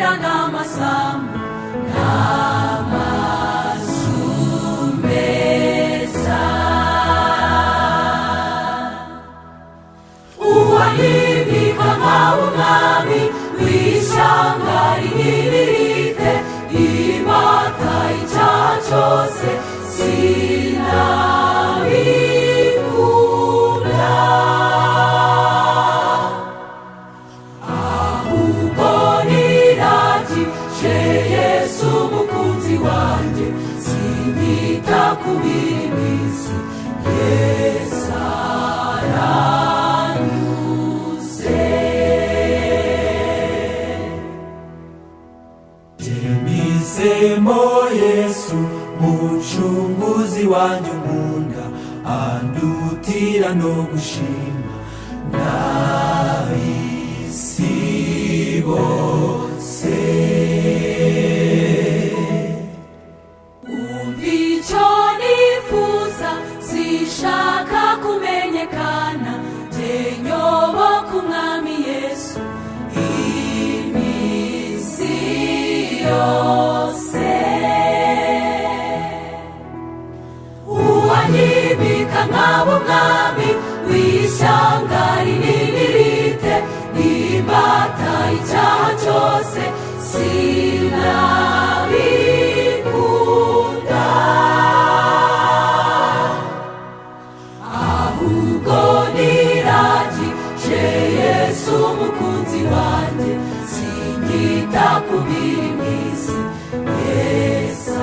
utagira n'amasambu n'amazu meza. Uwanyimika nk'umwami w'ishyanga rinini rite, imbata y'icyaha cyose sinabikunda, ahubwo niragije Yesu umukunzi wanjye, sinyita ku biri mu isi. Yesu aranyuze. Mpisemo Yesu mucunguzi wanjye unkunda, andutira no gushima n'ab'isi bose. Umva icyo nifuza, sishaka kumenyekana, jye nyoboka umwami Yesu iminsi yose. Uwanyimika nk'aba umwami w'ishyanga rinini rite, imbata y'icyaha cyose sinabikunda, ahubwo niragije Yesu umukunzi wanjye, sinyita ku biri mu isi. Yesu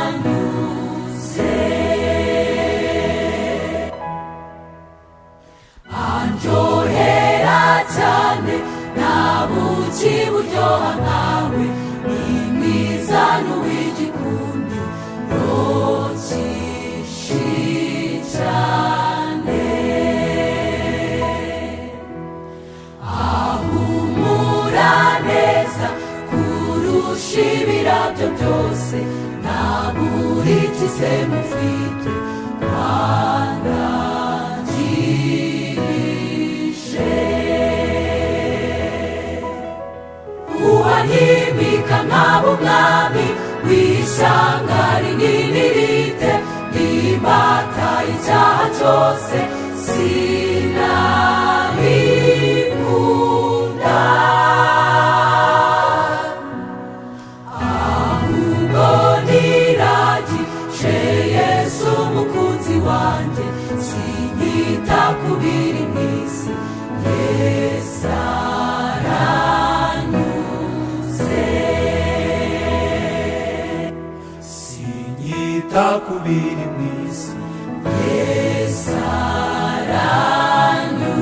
aranyuze. Anjohera cyane, nta buki buryoha nkawe, ni mwiza n'uw'igikundi, yokishi cyane. Ahumura neza kurusha ibirabyo byose, ntaburikize mufite wandangirije. Uwanyimika nk'aba umwami w'ishyanga rinini rite, imbata y'icyaha cyose sinabikunda, ahubwo niragije Yesu umukunzi wanjye, sinyita ku biri mu isi. Yesu aranyuze. Sinyita ku biri mu isi. Yesu aranyuze.